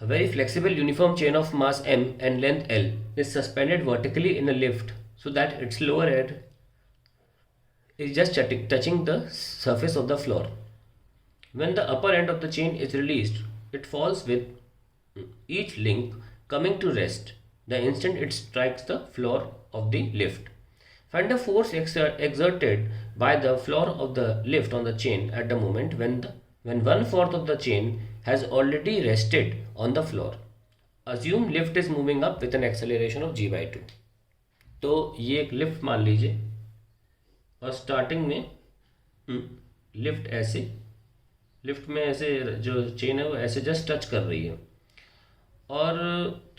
A very flexible uniform chain of mass m and length L is suspended vertically in a lift so that its lower end is just touching the surface of the floor. When the upper end of the chain is released, it falls with each link coming to rest the instant it strikes the floor of the lift. Find the force exerted by the floor of the lift on the chain at the moment when one fourth of the chain has already rested on the floor. Assume lift is moving up with an acceleration of g/2. तो ये एक lift मान लीजिए और starting में lift में ऐसे जो चेन है वो ऐसे जस्ट टच कर रही है और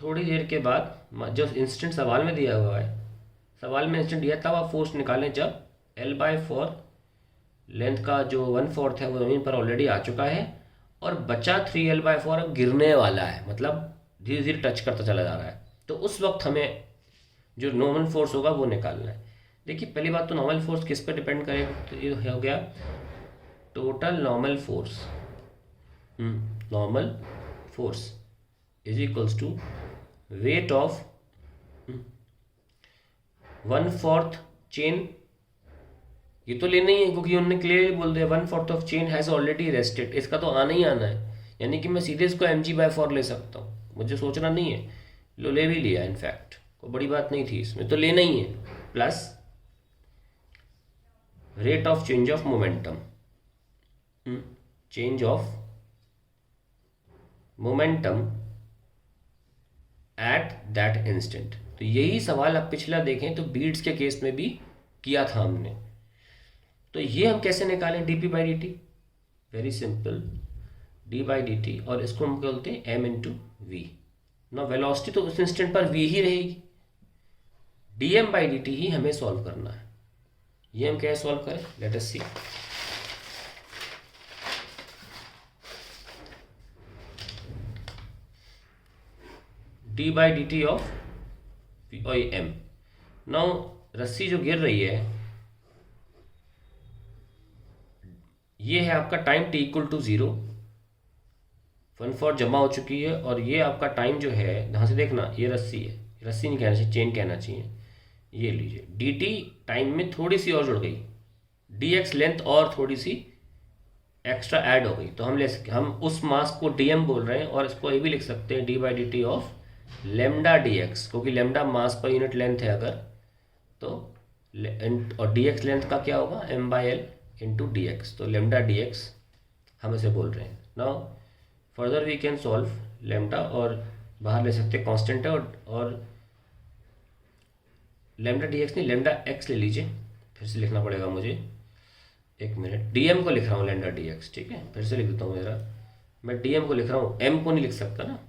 थोड़ी देर के बाद जो इंस्टेंट सवाल में दिया हुआ है, सवाल में इंस्टेंट दिया तब आप फोर्स निकालें जब L/4 लेंथ का जो 1/4 है वो ज़मीन पर ऑलरेडी आ चुका है और बचा 3L/4 अब गिरने वाला है, मतलब धीरे धीरे टच करता चला जा रहा है। तो उस वक्त हमें जो नॉर्मल फोर्स होगा वो निकालना है। देखिए पहली बात तो नॉर्मल फोर्स किस पे डिपेंड करेगा, तो ये हो गया total normal force. Normal force is equals to weight of 1/4 chain. ये तो लेना ही है क्योंकि उन्होंने क्लियरली बोल दिया 1/4 of chain has already rested, इसका तो आना ही आना है, यानी कि मैं सीधे इसको mg/4 ले सकता हूँ, मुझे सोचना नहीं है। लो ले भी लिया, इनफैक्ट कोई बड़ी बात नहीं थी इसमें, तो लेना ही है। Plus rate of change of momentum, change of momentum at that instant. तो यही सवाल आप पिछला देखें तो बीड्स के केस में भी किया था हमने। तो ये हम कैसे निकालें dp/dt, वेरी सिंपल, d/dt और इसको हम बोलते हैं m इंटू वी। ना वेलोसिटी तो उस इंस्टेंट पर v ही रहेगी, dm/dt ही हमें सॉल्व करना है। ये हम कैसे सॉल्व करें, let us see. d/dt of m। Now रस्सी जो गिर रही है ये है आपका टाइम t इक्वल टू 0, 1/4 जमा हो चुकी है और ये आपका टाइम जो है, यहाँ से देखना ये रस्सी है, रस्सी नहीं कहना चाहिए, चेन कहना चाहिए। ये लीजिए dt टाइम में थोड़ी सी और जुड़ गई, dx लेंथ और थोड़ी सी एक्स्ट्रा ऐड हो गई, तो हम उस मास को dm बोल रहे हैं और इसको ये भी लिख सकते हैं d/dt ऑफ लेमडा dx, क्योंकि लेमडा मास पर यूनिट लेंथ है अगर तो, और dx लेंथ का क्या होगा m/l इंटू dx, तो लेमडा dx हम इसे बोल रहे हैं। Now further we can solve lambda, और बाहर ले सकते कांस्टेंट है और लेमडा dx नहीं लेमडा x ले लीजिए, फिर से लिखना पड़ेगा मुझे, एक मिनट, dm को लिख रहा हूँ लेमडा dx, ठीक है, फिर से लिख देता हूँ मेरा, मैं dm को लिख रहा हूँ, m को नहीं लिख सकता ना,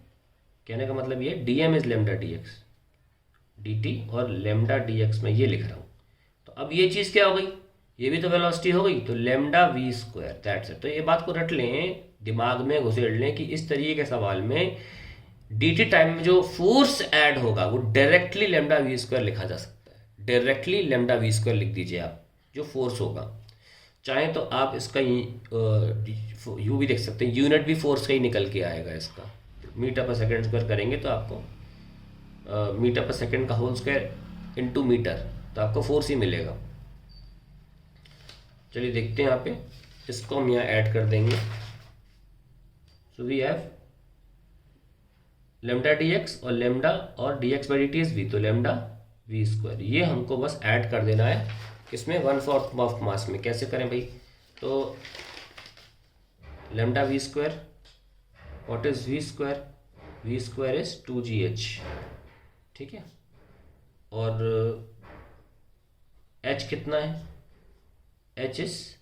कहने का मतलब ये dm is lambda dx dt और लेमडा dx में ये लिख रहा हूँ। तो अब ये चीज़ क्या हो गई, ये भी तो वेलोसिटी हो गई, तो लेमडा v², दैट्स इट। तो ये बात को रट लें, दिमाग में घुसेड़ लें कि इस तरीके के सवाल में dt टाइम में जो फोर्स ऐड होगा वो डायरेक्टली लेमडा v² लिखा जा सकता है, डायरेक्टली लेमडा v² लिख दीजिए आप, जो फोर्स होगा। चाहे तो आप इसका यू भी देख सकते हैं, यूनिट भी फोर्स का ही निकल के आएगा, इसका मीटर पर सेकेंड स्क्वायर करेंगे तो आपको मीटर पर सेकेंड का होल स्क्वायर इंटू मीटर, तो आपको फोर्स ही मिलेगा। चलिए देखते हैं यहाँ पे, इसको हम यहाँ ऐड कर देंगे। So we have lambda dx और लेमडा और dx/dt इज v, तो लेमडा v², ये हमको बस ऐड कर देना है इसमें 1/4 ऑफ मास में। कैसे करें भाई, तो lambda v², what is v², v² is 2gh, ठीक है, और h कितना है, h इज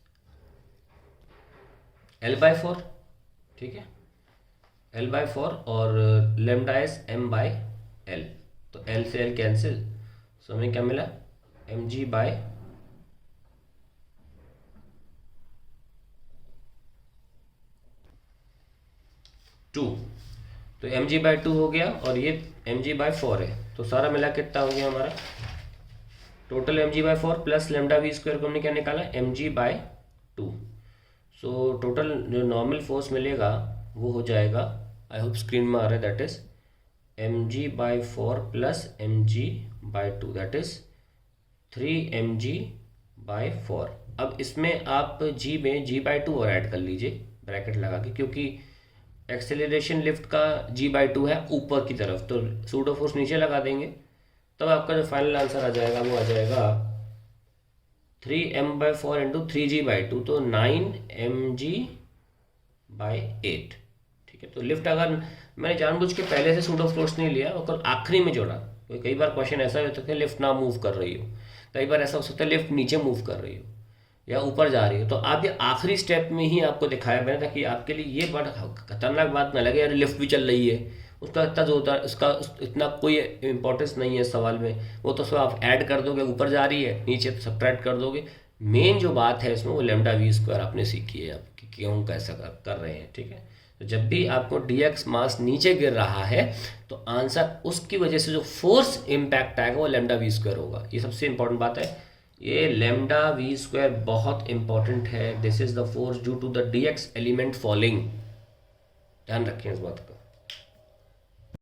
L/4, ठीक है, L/4 और लेमडा इज m/l, तो l से l कैंसिल, सो हमें क्या मिला mg/2। तो mg/2 हो गया और ये mg/4 है, तो सारा मिला कितना हो गया हमारा, total mg/4 plus lambda v² को हमने क्या निकाला mg/2। सो टोटल जो नॉर्मल फोर्स मिलेगा वो हो जाएगा आई होप स्क्रीन में आ रहा है, that is mg/4 plus mg/2 that is 3mg/4। अब इसमें आप g में g/2 और ऐड कर लीजिए ब्रैकेट लगा के, क्योंकि एक्सेलरेशन लिफ्ट का g/2 है ऊपर की तरफ, तो सूडो फोर्स नीचे लगा देंगे, तब आपका जो फाइनल आंसर आ जाएगा वो आ जाएगा 3m/4 इंटू 3g/2, तो 9mg/8। ठीक है, तो लिफ्ट अगर मैंने जानबूझ के पहले से सूडो फोर्स नहीं लिया और आखिरी में जोड़ा, तो कई बार क्वेश्चन ऐसा हो सकता है लिफ्ट ना मूव कर रही हो, कई बार ऐसा हो सकता है लिफ्ट नीचे मूव कर रही हो या ऊपर जा रही हो, तो आप ये आखिरी स्टेप में ही आपको दिखाया मैंने, ताकि आपके लिए ये बड़ा खतरनाक बात ना लगे यार लिफ्ट भी चल रही है, उसका इतना जो होता है उसका इतना कोई इंपॉर्टेंस नहीं है सवाल में, वो तो सब आप ऐड कर दोगे, ऊपर जा रही है नीचे सब्ट्रैक्ट कर दोगे। मेन जो बात है इसमें वो लैम्डा वी स्क्वायर आपने सीखी है, आप क्यों कैसा कर रहे हैं। ठीक है, तो जब भी आपको dx मास नीचे गिर रहा है तो आंसर उसकी वजह से जो फोर्स इम्पैक्ट आएगा वो लैम्डा वी स्क्वायर होगा। ये सबसे इंपॉर्टेंट बात है, ये लैम्डा वी स्क्वायर बहुत इंपॉर्टेंट है। This is the force due to the dx element falling, ध्यान रखें इस बात का।